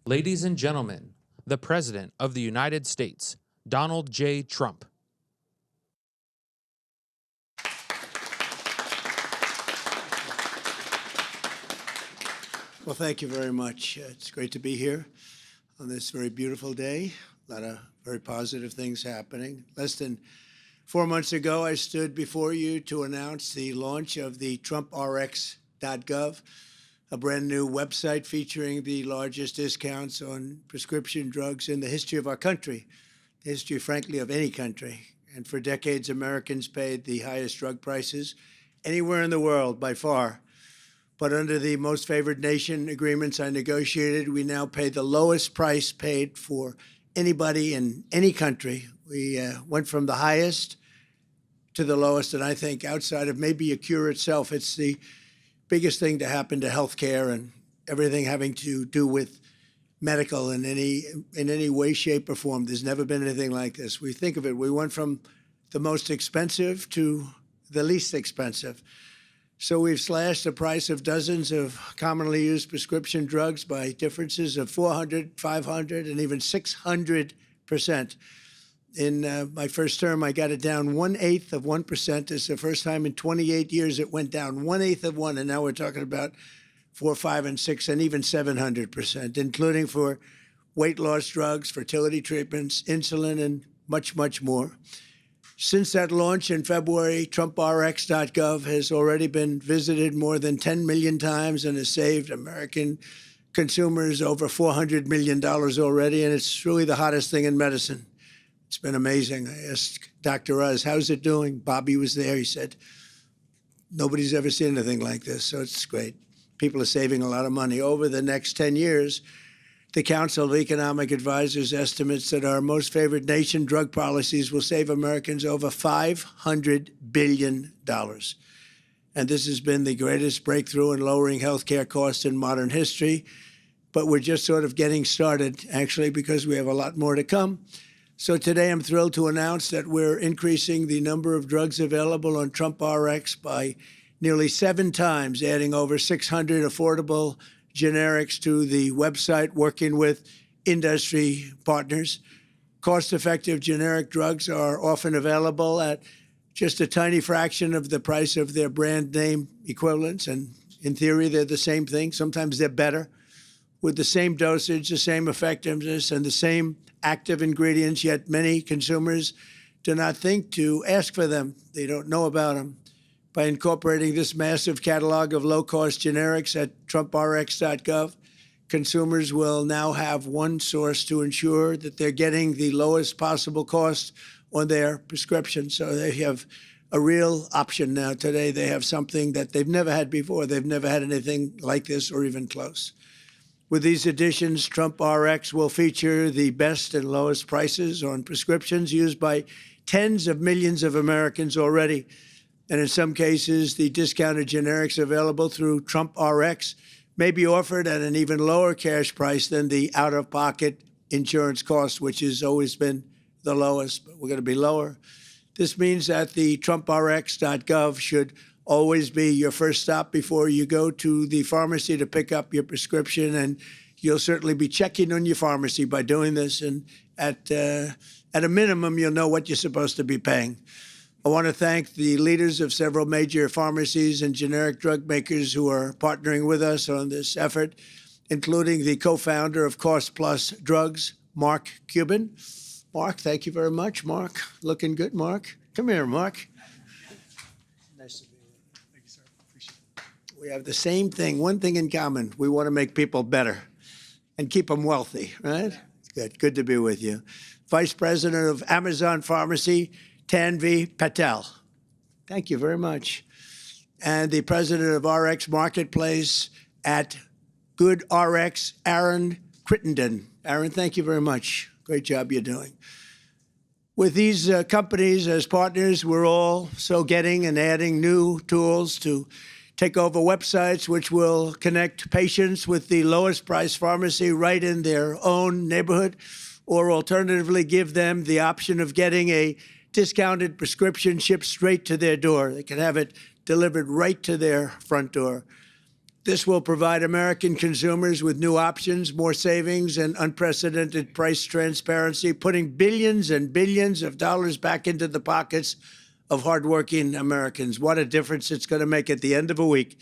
Ladies and gentlemen, the President of the United States, Donald J. Trump. Well, thank you very much. It's great to be here on this very beautiful day. A lot of very positive things happening. Less than 4 months ago, I stood before you to announce the launch of the TrumpRx.gov, a brand new website featuring the largest discounts on prescription drugs in the history of our country, the history, frankly, of any country. And for decades, Americans paid the highest drug prices anywhere in the world by far. But under the most favored nation agreements I negotiated, we now pay the lowest price paid for anybody in any country. We went from the highest to the lowest, and I think outside of maybe a cure itself, it's the biggest thing to happen to healthcare and everything having to do with medical in any way, shape, or form. There's never been anything like this. We think of it, we went from the most expensive to the least expensive. So we've slashed the price of dozens of commonly used prescription drugs by differences of 400, 500, and even 600%. In my first term, I got it down 1/8 of 1%. It's the first time in 28 years it went down 1/8 of 1, and now we're talking about 4, 5, and 6, and even 700%, including for weight loss drugs, fertility treatments, insulin, and much, much more. Since that launch in February, TrumpRx.gov has already been visited more than 10 million times and has saved American consumers over $400 million already, and it's really the hottest thing in medicine. It's been amazing. I asked Dr. Oz, how's it doing? Bobby was there. He said, nobody's ever seen anything like this, so it's great. People are saving a lot of money. Over the next 10 years, the Council of Economic Advisors estimates that our most favored nation drug policies will save Americans over $500 billion. And this has been the greatest breakthrough in lowering healthcare costs in modern history. But we're just sort of getting started, actually, because we have a lot more to come. So today I'm thrilled to announce that we're increasing the number of drugs available on TrumpRx by nearly 7 times, adding over 600 affordable generics to the website, working with industry partners. Cost-effective generic drugs are often available at just a tiny fraction of the price of their brand name equivalents, and in theory, they're the same thing. Sometimes they're better, with the same dosage, the same effectiveness, and the same active ingredients, yet many consumers do not think to ask for them. They don't know about them. By incorporating this massive catalog of low-cost generics at TrumpRx.gov, consumers will now have one source to ensure that they're getting the lowest possible cost on their prescription. So they have a real option now. Today, they have something that they've never had before. They've never had anything like this or even close. With these additions, TrumpRx will feature the best and lowest prices on prescriptions used by tens of millions of Americans already. And in some cases, the discounted generics available through TrumpRx may be offered at an even lower cash price than the out-of-pocket insurance cost, which has always been the lowest, but we're going to be lower. This means that the TrumpRx.gov should always be your first stop before you go to the pharmacy to pick up your prescription, and you'll certainly be checking on your pharmacy by doing this, and at a minimum, you'll know what you're supposed to be paying. I want to thank the leaders of several major pharmacies and generic drug makers who are partnering with us on this effort, including the co-founder of Cost Plus Drugs, Mark Cuban. Mark, thank you very much. Mark, looking good, Mark. Come here, Mark. Nice to be with you. Thank you, sir. Appreciate it. We have the same thing, one thing in common. We want to make people better and keep them wealthy, right? Good. Good to be with you. Vice President of Amazon Pharmacy, Tanvi Patel. Thank you very much. And the President of RX Marketplace at GoodRx, Aaron Crittenden. Aaron, thank you very much. Great job you're doing. With these companies as partners, we're also getting and adding new tools to take over websites which will connect patients with the lowest price pharmacy right in their own neighborhood, or alternatively give them the option of getting a discounted prescription shipped straight to their door. They can have it delivered right to their front door. This will provide American consumers with new options, more savings, and unprecedented price transparency, putting billions and billions of dollars back into the pockets of hardworking Americans. What a difference it's going to make at the end of a week.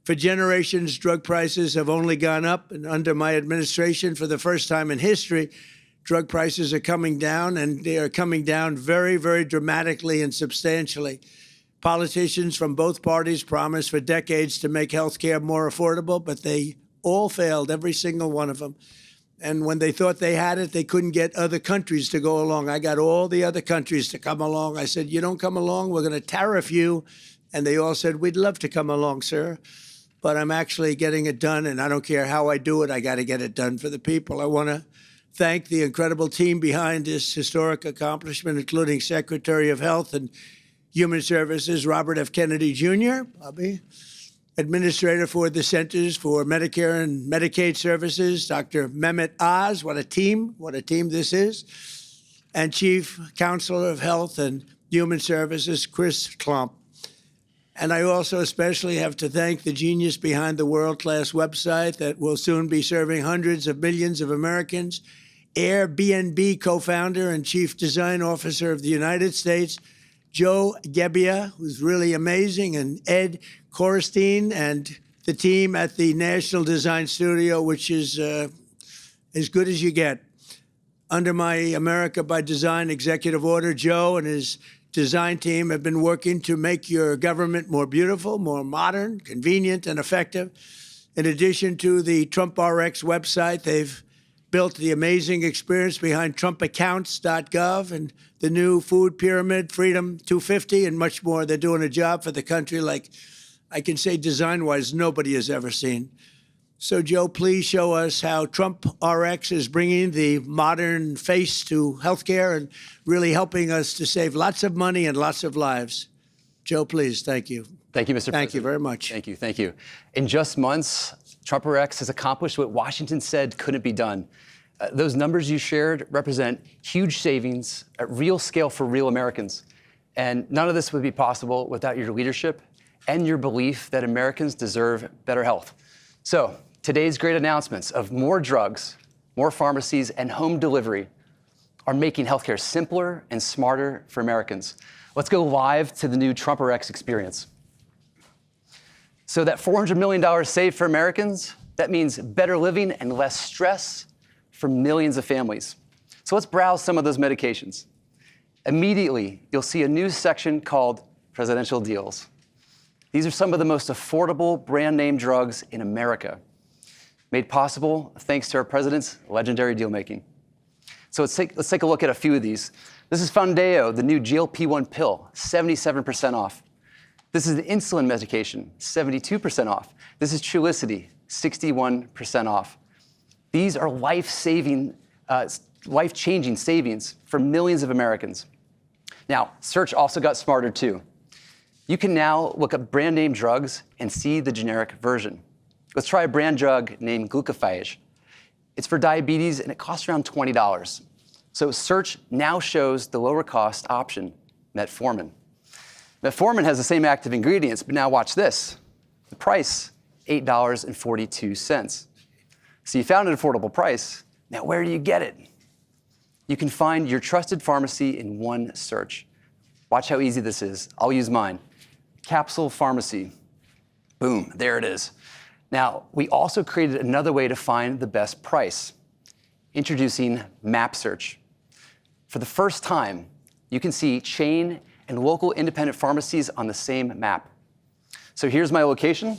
For generations, drug prices have only gone up, and under my administration, for the first time in history, drug prices are coming down, and they are coming down very, very dramatically and substantially. Politicians from both parties promised for decades to make health care more affordable, but they all failed, every single one of them. And when they thought they had it, they couldn't get other countries to go along. I got all the other countries to come along. I said, you don't come along, we're going to tariff you. And they all said, we'd love to come along, sir. But I'm actually getting it done, and I don't care how I do it, I got to get it done for the people. I want to thank the incredible team behind this historic accomplishment, including Secretary of Health and Human Services, Robert F. Kennedy Jr., Bobby, Administrator for the Centers for Medicare and Medicaid Services, Dr. Mehmet Oz, what a team this is, and Chief Counselor of Health and Human Services, Chris Klump. And I also especially have to thank the genius behind the world-class website that will soon be serving hundreds of millions of Americans, Airbnb co-founder and Chief Design Officer of the United States, Joe Gebbia, who's really amazing, and Ed Korstein, and the team at the National Design Studio, which is as good as you get. Under my America by Design executive order, Joe and his design team have been working to make your government more beautiful, more modern, convenient, and effective. In addition to the Trump RX website, they've built the amazing experience behind TrumpAccounts.gov and the new food pyramid, Freedom 250, and much more. They're doing a job for the country like I can say design-wise nobody has ever seen. So, Joe, please show us how Trump RX is bringing the modern face to healthcare and really helping us to save lots of money and lots of lives. Joe, please, thank you. Thank you, Mr. President. Thank you very much. Thank you. In just months, Trump RX has accomplished what Washington said couldn't be done. Those numbers you shared represent huge savings at real scale for real Americans. And none of this would be possible without your leadership and your belief that Americans deserve better health. So, today's great announcements of more drugs, more pharmacies, and home delivery are making healthcare simpler and smarter for Americans. Let's go live to the new Trump RX experience. So that $400 million saved for Americans, that means better living and less stress for millions of families. So let's browse some of those medications. Immediately, you'll see a new section called Presidential Deals. These are some of the most affordable brand name drugs in America, made possible thanks to our president's legendary deal-making. So let's take a look at a few of these. This is Foundayo, the new GLP-1 pill, 77% off. This is the insulin medication, 72% off. This is Trulicity, 61% off. These are life-changing savings for millions of Americans. Now, search also got smarter too. You can now look up brand name drugs and see the generic version. Let's try a brand drug named Glucophage. It's for diabetes and it costs around $20. So search now shows the lower cost option, metformin. Metformin has the same active ingredients, but now watch this. The price, $8.42. So you found an affordable price. Now where do you get it? You can find your trusted pharmacy in one search. Watch how easy this is. I'll use mine. Capsule Pharmacy. Boom, there it is. Now, we also created another way to find the best price, introducing Map Search. For the first time, you can see chain and local independent pharmacies on the same map. So here's my location.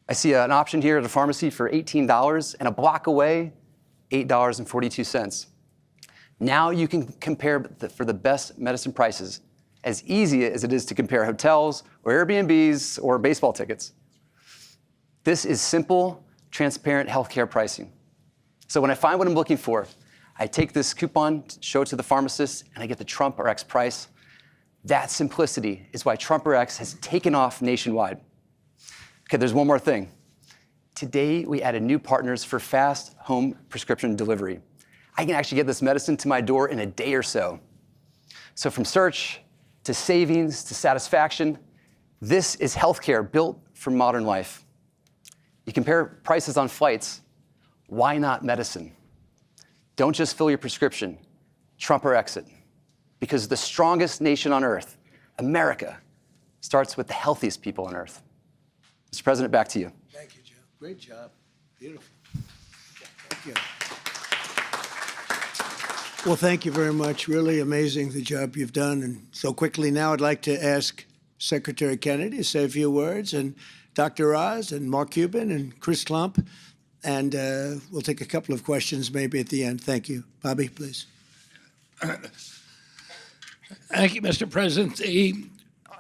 I see an option here at a pharmacy for $18, and a block away, $8.42. Now you can compare for the best medicine prices, as easy as it is to compare hotels or Airbnbs or baseball tickets. This is simple, transparent healthcare pricing. So when I find what I'm looking for, I take this coupon, show it to the pharmacist, and I get the Trump RX price. That simplicity is why Trump RX has taken off nationwide. Okay, there's one more thing. Today, we added new partners for fast home prescription delivery. I can actually get this medicine to my door in a day or so. So from search to savings to satisfaction, this is healthcare built for modern life. You compare prices on flights. Why not medicine? Don't just fill your prescription. Trump or exit. Because the strongest nation on earth, America, starts with the healthiest people on earth. Mr. President, back to you. Thank you, Joe. Great job. Beautiful. Thank you. Well, thank you very much. Really amazing the job you've done. And so quickly now, I'd like to ask Secretary Kennedy to say a few words, and Dr. Oz, and Mark Cuban, and Chris Klump. And we'll take a couple of questions maybe at the end. Thank you. Bobby, please. Thank you, Mr. President. The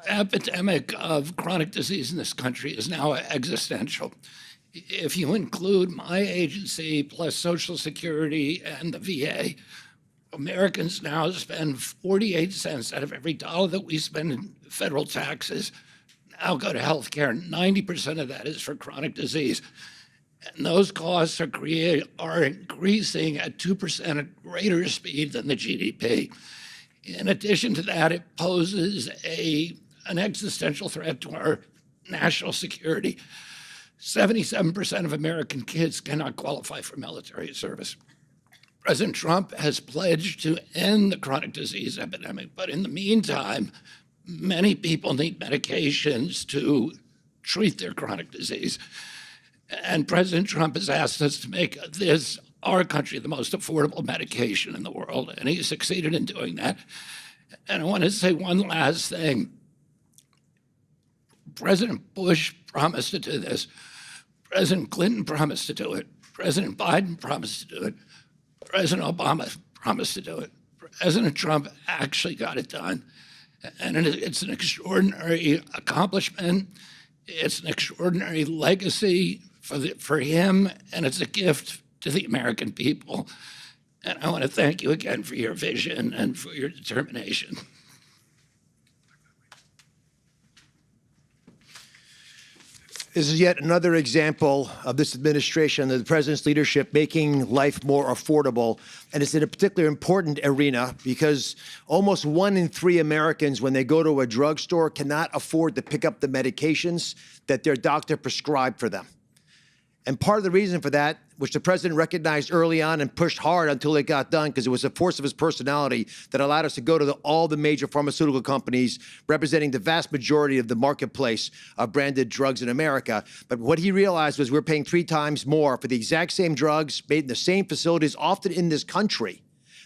epidemic of chronic disease in this country is now existential. If you include my agency plus Social Security and the VA, Americans now spend 48 cents out of every dollar that we spend in federal taxes now go to health care. 90% of that is for chronic disease. And those costs are increasing at 2% at greater speed than the GDP. In addition to that, it poses an existential threat to our national security. 77% of American kids cannot qualify for military service. President Trump has pledged to end the chronic disease epidemic, but in the meantime, many people need medications to treat their chronic disease. And President Trump has asked us to make our country, the most affordable medication in the world, and he succeeded in doing that. And I want to say one last thing. President Bush promised to do this. President Clinton promised to do it. President Biden promised to do it. President Obama promised to do it. President Trump actually got it done. And it's an extraordinary accomplishment. It's an extraordinary legacy for him, and it's a gift to the American people. And I want to thank you again for your vision and for your determination. This is yet another example of this administration, of the president's leadership, making life more affordable. And it's in a particularly important arena because almost 1 in 3 Americans, when they go to a drugstore, cannot afford to pick up the medications that their doctor prescribed for them. And part of the reason for that, which the president recognized early on and pushed hard until it got done, because it was a force of his personality that allowed us to go to all the major pharmaceutical companies representing the vast majority of the marketplace of branded drugs in America. But what he realized was we're paying 3 times more for the exact same drugs made in the same facilities, often in this country,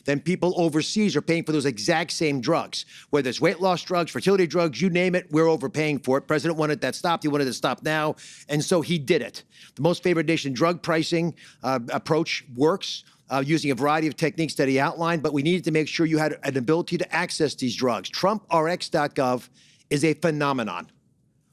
than people overseas are paying for those exact same drugs. Whether it's weight loss drugs, fertility drugs, you name it, we're overpaying for it. President wanted that stopped. He wanted it to stop now. And so he did it. The most favored nation drug pricing approach works using a variety of techniques that he outlined, but we needed to make sure you had an ability to access these drugs. TrumpRx.gov is a phenomenon.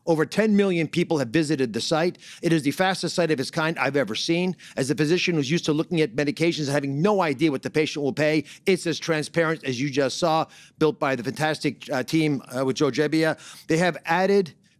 Over 10 million people have visited the site. It is the fastest site of its kind I've ever seen. As a physician who's used to looking at medications and having no idea what the patient will pay, it's as transparent as you just saw, built by the fantastic team with Joe Gebbia.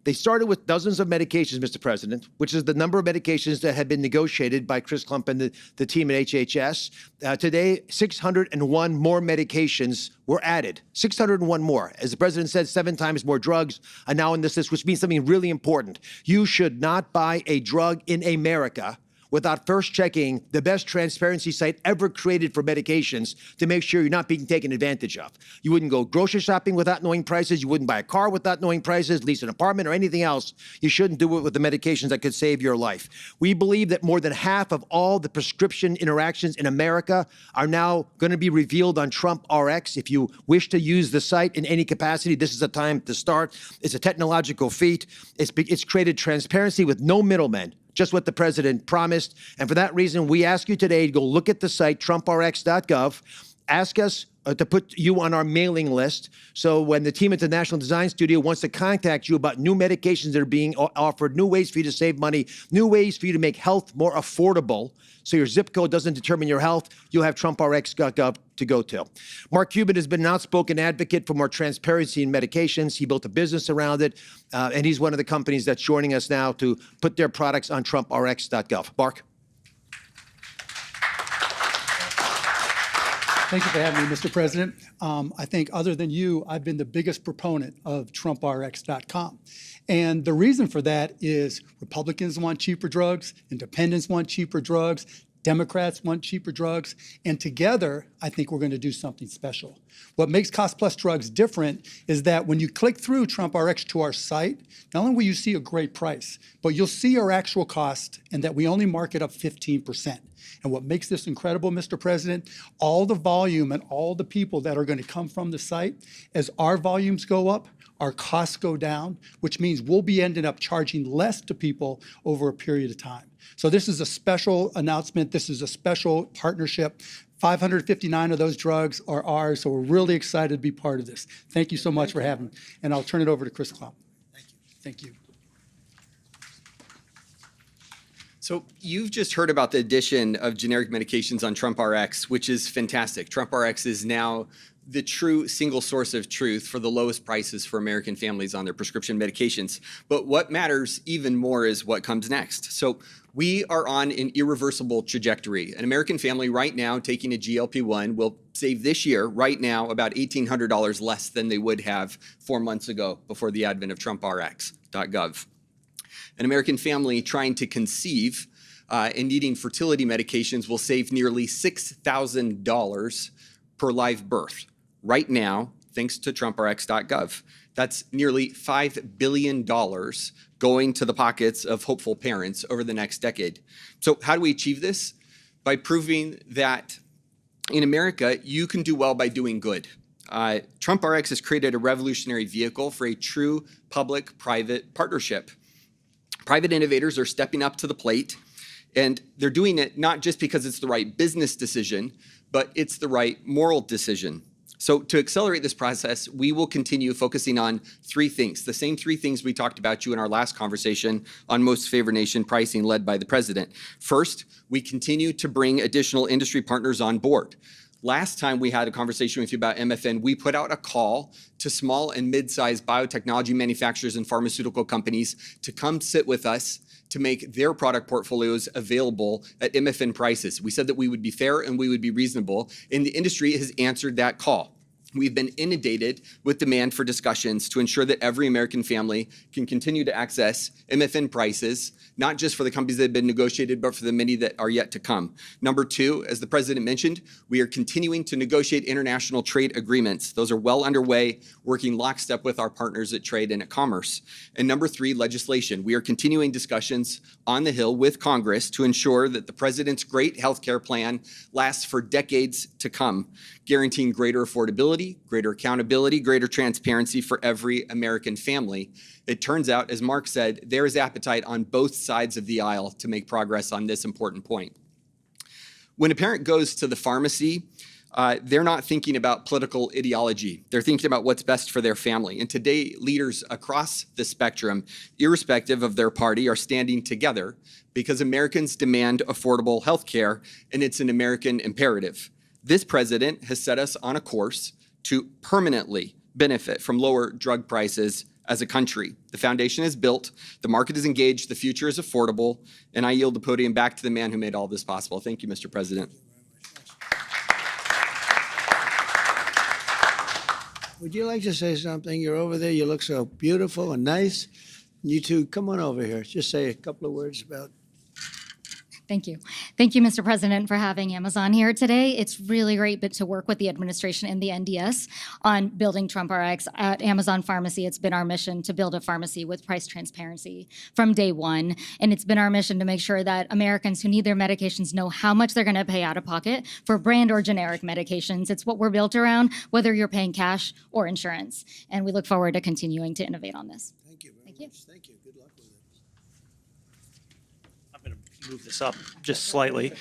They started with dozens of medications, Mr. President, which is the number of medications that had been negotiated by Chris Klump and the team at HHS. Today, 601 more medications were added. 601 more. As the president said, 7 times more drugs are now in this list, which means something really important. You should not buy a drug in America without first checking the best transparency site ever created for medications to make sure you're not being taken advantage of. You wouldn't go grocery shopping without knowing prices. You wouldn't buy a car without knowing prices, lease an apartment or anything else. You shouldn't do it with the medications that could save your life. We believe that more than half of all the prescription interactions in America are now going to be revealed on Trump RX. If you wish to use the site in any capacity, this is a time to start. It's a technological feat. It's created transparency with no middlemen. Just what the president promised. And for that reason, we ask you today to go look at the site, TrumpRx.gov. Ask us to put you on our mailing list. So when the team at the National Design Studio wants to contact you about new medications that are being offered, new ways for you to save money, new ways for you to make health more affordable, so your zip code doesn't determine your health, you'll have TrumpRx.gov to go to. Mark Cuban has been an outspoken advocate for more transparency in medications. He built a business around it, and he's one of the companies that's joining us now to put their products on TrumpRx.gov. Mark? Thank you for having me, Mr. President. I think other than you, I've been the biggest proponent of TrumpRx.com. And the reason for that is Republicans want cheaper drugs, independents want cheaper drugs, Democrats want cheaper drugs, and together, I think we're going to do something special. What makes Cost Plus Drugs different is that when you click through Trump RX to our site, not only will you see a great price, but you'll see our actual cost and that we only mark it up 15%. And what makes this incredible, Mr. President, all the volume and all the people that are going to come from the site, as our volumes go up, our costs go down, which means we'll be ending up charging less to people over a period of time. So this is a special announcement. This is a special partnership. 559 of those drugs are ours, so we're really excited to be part of this. Thank you so much for having me. And I'll turn it over to Chris Klump. Thank you. Thank you. So you've just heard about the addition of generic medications on Trump RX, which is fantastic. Trump RX is now the true single source of truth for the lowest prices for American families on their prescription medications. But what matters even more is what comes next. So we are on an irreversible trajectory. An American family right now taking a GLP-1 will save this year, right now, about $1,800 less than they would have 4 months ago before the advent of TrumpRx.gov. An American family trying to conceive and needing fertility medications will save nearly $6,000 per live birth right now, thanks to TrumpRx.gov. That's nearly $5 billion going to the pockets of hopeful parents over the next decade. So how do we achieve this? By proving that in America, you can do well by doing good. TrumpRx has created a revolutionary vehicle for a true public-private partnership. Private innovators are stepping up to the plate, and they're doing it not just because it's the right business decision, but it's the right moral decision. So to accelerate this process, we will continue focusing on three things, the same three things we talked about you in our last conversation on most favored nation pricing led by the president. First, we continue to bring additional industry partners on board. Last time we had a conversation with you about MFN, we put out a call to small and mid-sized biotechnology manufacturers and pharmaceutical companies to come sit with us to make their product portfolios available at MFN prices. We said that we would be fair and we would be reasonable, and the industry has answered that call. We've been inundated with demand for discussions to ensure that every American family can continue to access MFN prices, not just for the companies that have been negotiated, but for the many that are yet to come. Number two, as the president mentioned, we are continuing to negotiate international trade agreements. Those are well underway, working lockstep with our partners at Trade and at Commerce. And number three, legislation. We are continuing discussions on the Hill with Congress to ensure that the president's great health care plan lasts for decades to come, guaranteeing greater affordability, greater accountability, greater transparency for every American family. It turns out, as Mark said, there is appetite on both sides of the aisle to make progress on this important point. When a parent goes to the pharmacy, they're not thinking about political ideology. They're thinking about what's best for their family. And today, leaders across the spectrum, irrespective of their party, are standing together because Americans demand affordable health care, and it's an American imperative. This president has set us on a course to permanently benefit from lower drug prices as a country. The foundation is built, the market is engaged, the future is affordable, and I yield the podium back to the man who made all this possible. Thank you, Mr. President. Would you like to say something? You're over there. You look so beautiful and nice. You two, come on over here. Just say a couple of words about. Thank you. Thank you, Mr. President, for having Amazon here today. It's really great to work with the administration and the NDS on building Trump RX. At Amazon Pharmacy, it's been our mission to build a pharmacy with price transparency from day one. And it's been our mission to make sure that Americans who need their medications know how much they're going to pay out of pocket for brand or generic medications. It's what we're built around, whether you're paying cash or insurance. And we look forward to continuing to innovate on this. Thank you very much. Thank you. Good luck with it. I'm going to move this up just slightly.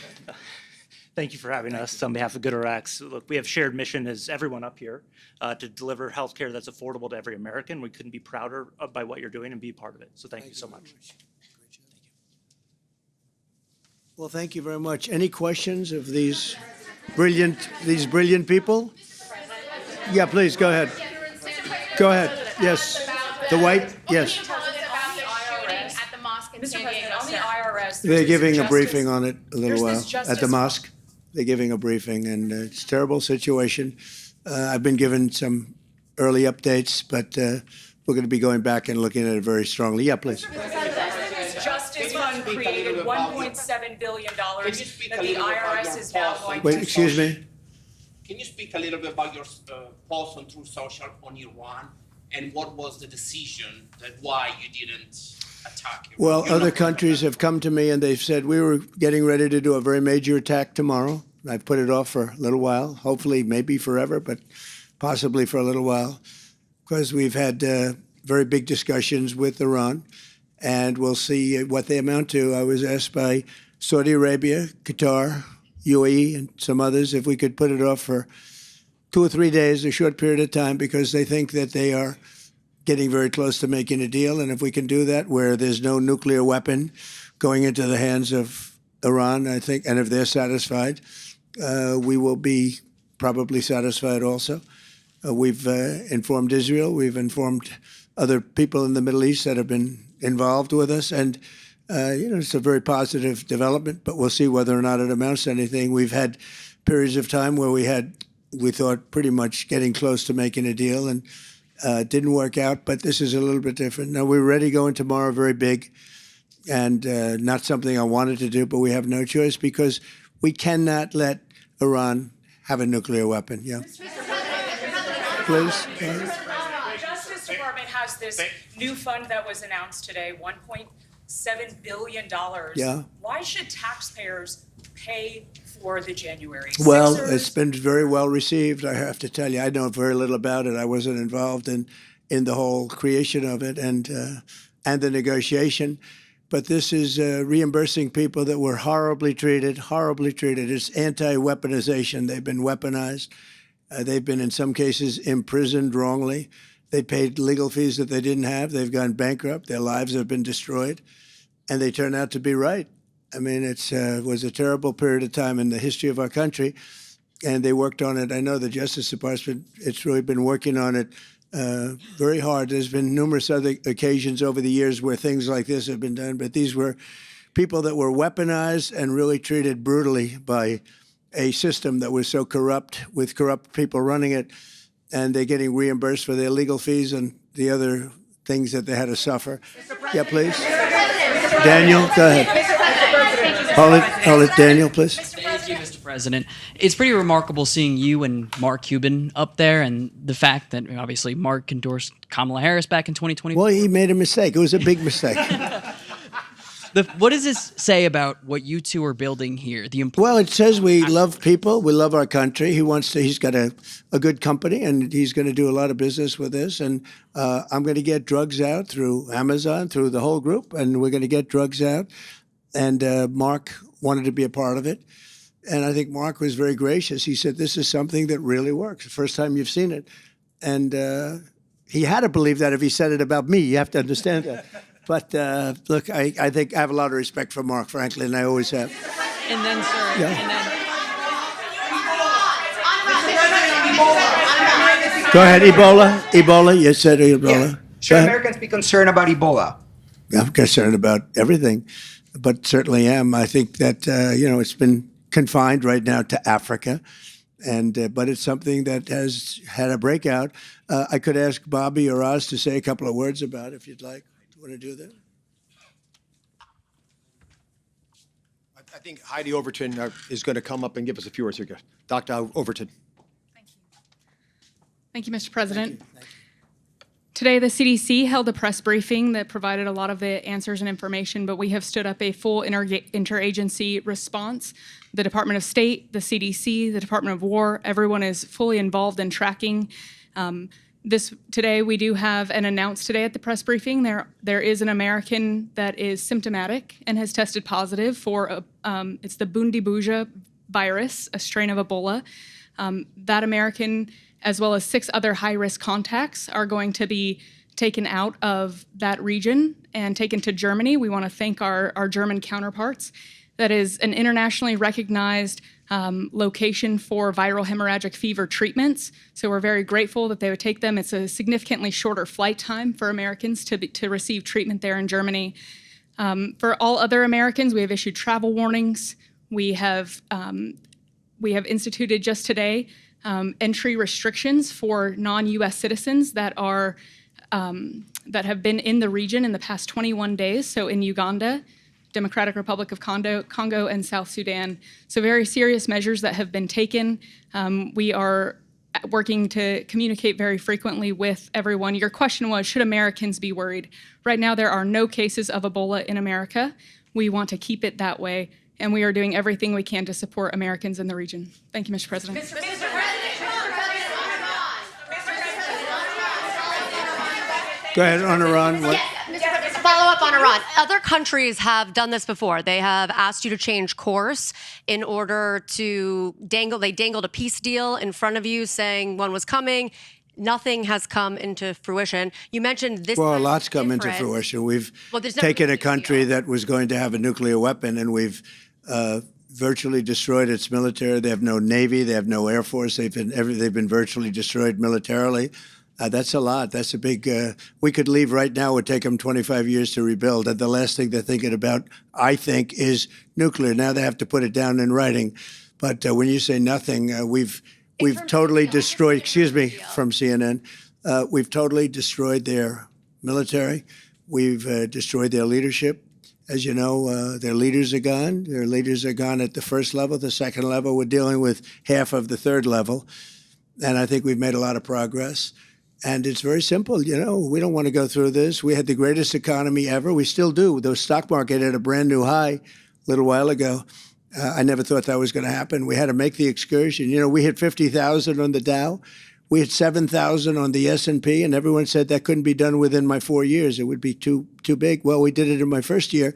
Thank you for having us on behalf of GoodRx. Look, we have shared mission as everyone up here to deliver health care that's affordable to every American. We couldn't be prouder by what you're doing and be part of it. So thank you so much. Great job. Well, thank you very much. Any questions of these brilliant people? Yeah, please, go ahead. Go ahead. Yes. The white? Yes. Mr. President, on the IRS, They're giving a briefing on it a little while at the mosque. They're giving a briefing, and it's a terrible situation. I've been given some early updates, but we're going to be going back and looking at it very strongly. Yeah, please. The President's Justice Fund created $1.7 billion that the IRS is now going to. Wait, excuse me? Can you speak a little bit about your post on Truth Social on Iran, and what was the decision that why you didn't attack it? Well, other countries have come to me and they've said we were getting ready to do a very major attack tomorrow. I've put it off for a little while, hopefully maybe forever, but possibly for a little while, because we've had very big discussions with Iran, and we'll see what they amount to. I was asked by Saudi Arabia, Qatar, UAE, and some others if we could put it off for 2 or 3 days, a short period of time, because they think that they are getting very close to making a deal. And if we can do that where there's no nuclear weapon going into the hands of Iran, I think, and if they're satisfied, we will be probably satisfied also. We've informed Israel. We've informed other people in the Middle East that have been involved with us. And, it's a very positive development, but we'll see whether or not it amounts to anything. We've had periods of time where we thought pretty much getting close to making a deal, and it didn't work out, but this is a little bit different. Now, we're ready going tomorrow, very big, and not something I wanted to do, but we have no choice because we cannot let Iran have a nuclear weapon. Yeah. Please. The Justice Department has this new fund that was announced today, $1.7 billion. Yeah. Why should taxpayers pay for the January 6ers? Well, it's been very well received, I have to tell you. I know very little about it. I wasn't involved in the whole creation of it and the negotiation. But this is reimbursing people that were horribly treated, horribly treated. It's anti-weaponization. They've been weaponized. They've been, in some cases, imprisoned wrongly. They paid legal fees that they didn't have. They've gone bankrupt. Their lives have been destroyed. And they turn out to be right. I mean, it was a terrible period of time in the history of our country. And they worked on it. I know the Justice Department, it's really been working on it very hard. There's been numerous other occasions over the years where things like this have been done. But these were people that were weaponized and really treated brutally by a system that was so corrupt, with corrupt people running it, and they're getting reimbursed for their legal fees and the other things that they had to suffer. Yeah, please. Daniel, go ahead. Hold it, Daniel, please. Thank you, Mr. President. It's pretty remarkable seeing you and Mark Cuban up there, and the fact that obviously Mark endorsed Kamala Harris back in 2020. Well, he made a mistake. It was a big mistake. What does this say about what you two are building here? Well, it says we love people. We love our country. He's got a good company, and he's going to do a lot of business with this. And I'm going to get drugs out through Amazon, through the whole group, and we're going to get drugs out. And Mark wanted to be a part of it. And I think Mark was very gracious. He said, this is something that really works. The first time you've seen it. And he had to believe that if he said it about me. You have to understand that. But look, I think I have a lot of respect for Mark, frankly, and I always have. And then, sir, Yeah. and then... Go ahead, Ebola. You said Ebola. Yeah. Should Americans be concerned about Ebola? I'm concerned about everything, but certainly am. I think that, it's been confined right now to Africa, but it's something that has had a breakout. I could ask Bobby or Oz to say a couple of words about it, if you'd like. Want to do that? I think Heidi Overton is going to come up and give us a few words here. Dr. Overton. Thank you, Mr. President. Today, the CDC held a press briefing that provided a lot of the answers and information, but we have stood up a full interagency response. The Department of State, the CDC, the Department of War, everyone is fully involved in tracking. Today, we do have an announced today at the press briefing. There is an American that is symptomatic and has tested positive for it's the Bundibuja virus, a strain of Ebola. That American, as well as 6 other high-risk contacts, are going to be taken out of that region and taken to Germany. We want to thank our German counterparts. That is an internationally recognized location for viral hemorrhagic fever treatments. So we're very grateful that they would take them. It's a significantly shorter flight time for Americans to receive treatment there in Germany. For all other Americans, we have issued travel warnings. We have instituted just today entry restrictions for non-U.S. citizens that are that have been in the region in the past 21 days. So in Uganda, Democratic Republic of Congo, and South Sudan. So very serious measures that have been taken. We are working to communicate very frequently with everyone. Your question was, should Americans be worried? Right now, there are no cases of Ebola in America. We want to keep it that way, and we are doing everything we can to support Americans in the region. Thank you, Mr. President. Mr. President. Go ahead, on Iran. What? Follow up on Iran. Other countries have done this before. They have asked you to change course in order to they dangled a peace deal in front of you saying one was coming. Nothing has come into fruition. You mentioned this. Well, a lot's come into fruition. We've taken a country that was going to have a nuclear weapon, and we've virtually destroyed its military. They have no navy. They have no air force. They've been virtually destroyed militarily. That's a lot. That's a big. We could leave right now. It would take them 25 years to rebuild. And the last thing they're thinking about, I think, is nuclear. Now they have to put it down in writing. But when you say nothing, we've totally destroyed. Excuse me, from CNN. We've totally destroyed their military. We've destroyed their leadership. As you know, their leaders are gone. Their leaders are gone at the first level. The second level, we're dealing with half of the third level. And I think we've made a lot of progress. And it's very simple. You know, we don't want to go through this. We had the greatest economy ever. We still do. The stock market hit a brand new high a little while ago. I never thought that was going to happen. We had to make the excursion. You know, we hit 50,000 on the Dow. We hit 7,000 on the S&P, and everyone said that couldn't be done within my 4 years. It would be too big. Well, we did it in my first year.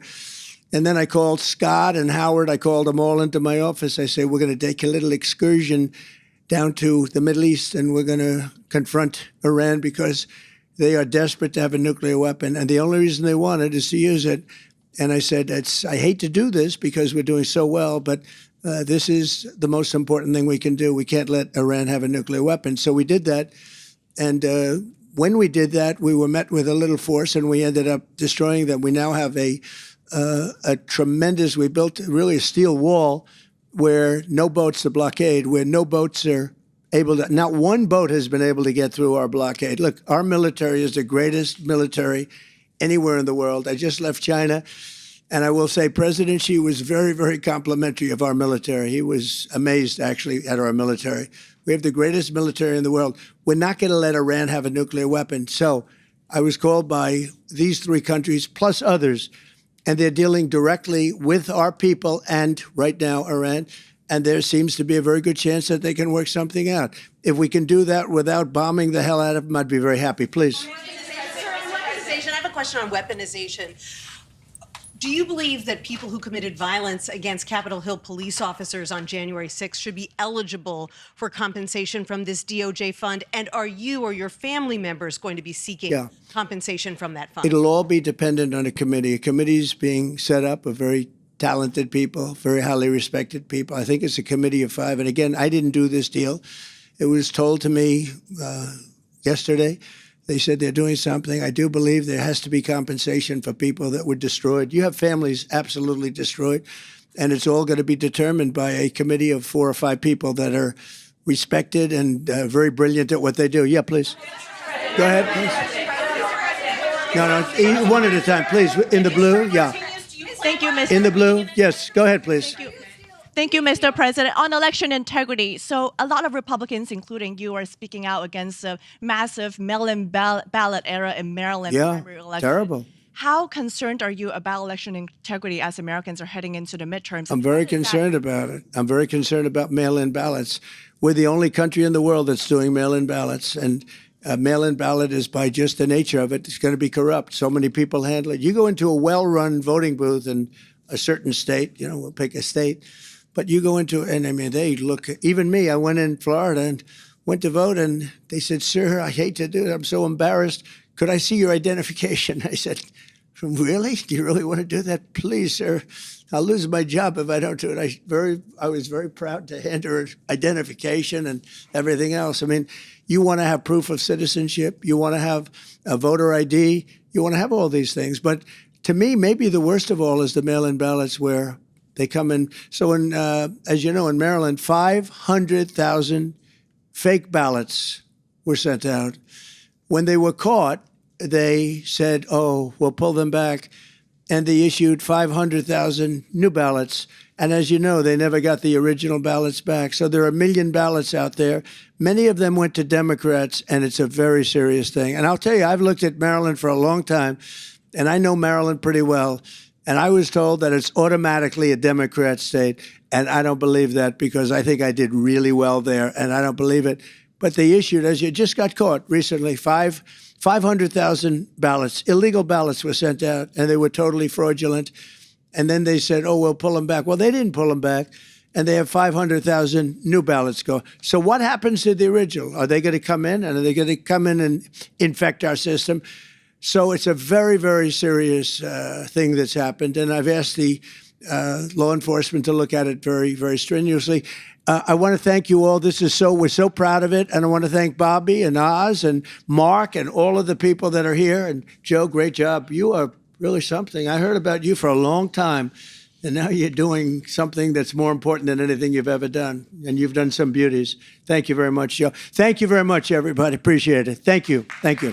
And then I called Scott and Howard. I called them all into my office. I said, we're going to take a little excursion down to the Middle East, and we're going to confront Iran because they are desperate to have a nuclear weapon. And the only reason they want it is to use it. And I said, I hate to do this because we're doing so well, but this is the most important thing we can do. We can't let Iran have a nuclear weapon. So we did that. And when we did that, we were met with a little force, and we ended up destroying them. We now have a tremendous, we built really a steel wall where no boats to blockade, where no boats are able to, not one boat has been able to get through our blockade. Look, our military is the greatest military anywhere in the world. I just left China, and I will say President Xi was very, very complimentary of our military. He was amazed, actually, at our military. We have the greatest military in the world. We're not going to let Iran have a nuclear weapon. So I was called by these three countries, plus others, and they're dealing directly with our people and, right now, Iran. And there seems to be a very good chance that they can work something out. If we can do that without bombing the hell out of them, I'd be very happy. Please. I have a question on weaponization. Do you believe that people who committed violence against Capitol Hill police officers on January 6th should be eligible for compensation from this DOJ fund? And are you or your family members going to be seeking compensation from that fund? It'll all be dependent on a committee. A committee's being set up of very talented people, very highly respected people. I think it's a committee of 5. And again, I didn't do this deal. It was told to me yesterday. They said they're doing something. I do believe there has to be compensation for people that were destroyed. You have families absolutely destroyed, and it's all going to be determined by a committee of 4 or 5 people that are respected and very brilliant at what they do. Yeah, please. Go ahead, please. No, one at a time, please. In the blue, yeah. Thank you, Mr. In the blue, yes. Go ahead, please. Thank you. Thank you, Mr. President. On election integrity, so a lot of Republicans, including you, are speaking out against the massive mail-in ballot era in Maryland primary election. Terrible. How concerned are you about election integrity as Americans are heading into the midterms? I'm very concerned about it. I'm very concerned about mail-in ballots. We're the only country in the world that's doing mail-in ballots, and a mail-in ballot is, by just the nature of it, it's going to be corrupt. So many people handle it. You go into a well-run voting booth in a certain state, we'll pick a state, but you go into, and I mean, they look, even me, I went in Florida and went to vote, and they said, sir, I hate to do it. I'm so embarrassed. Could I see your identification? I said, really? Do you really want to do that? Please, sir. I'll lose my job if I don't do it. I was very proud to hand her identification and everything else. I mean, you want to have proof of citizenship. You want to have a voter ID. You want to have all these things. But to me, maybe the worst of all is the mail-in ballots where they come in. So, as you know, in Maryland, 500,000 fake ballots were sent out. When they were caught, they said, oh, we'll pull them back. And they issued 500,000 new ballots. And as you know, they never got the original ballots back. So there are 1 million ballots out there. Many of them went to Democrats, and it's a very serious thing. And I'll tell you, I've looked at Maryland for a long time, and I know Maryland pretty well. And I was told that it's automatically a Democrat state. And I don't believe that, because I think I did really well there, and I don't believe it. But they issued, as you just got caught recently, 500,000 ballots, illegal ballots were sent out, and they were totally fraudulent. And then they said, oh, we'll pull them back. Well, they didn't pull them back, and they have 500,000 new ballots go. So what happens to the original? Are they going to come in, and are they going to come in and infect our system? So it's a very, very serious thing that's happened, and I've asked the law enforcement to look at it very, very strenuously. I want to thank you all. We're so proud of it. And I want to thank Bobby and Oz and Mark and all of the people that are here. And Joe, great job. You are really something. I heard about you for a long time, and now you're doing something that's more important than anything you've ever done. And you've done some beauties. Thank you very much, Joe. Thank you very much, everybody. Appreciate it. Thank you. Thank you.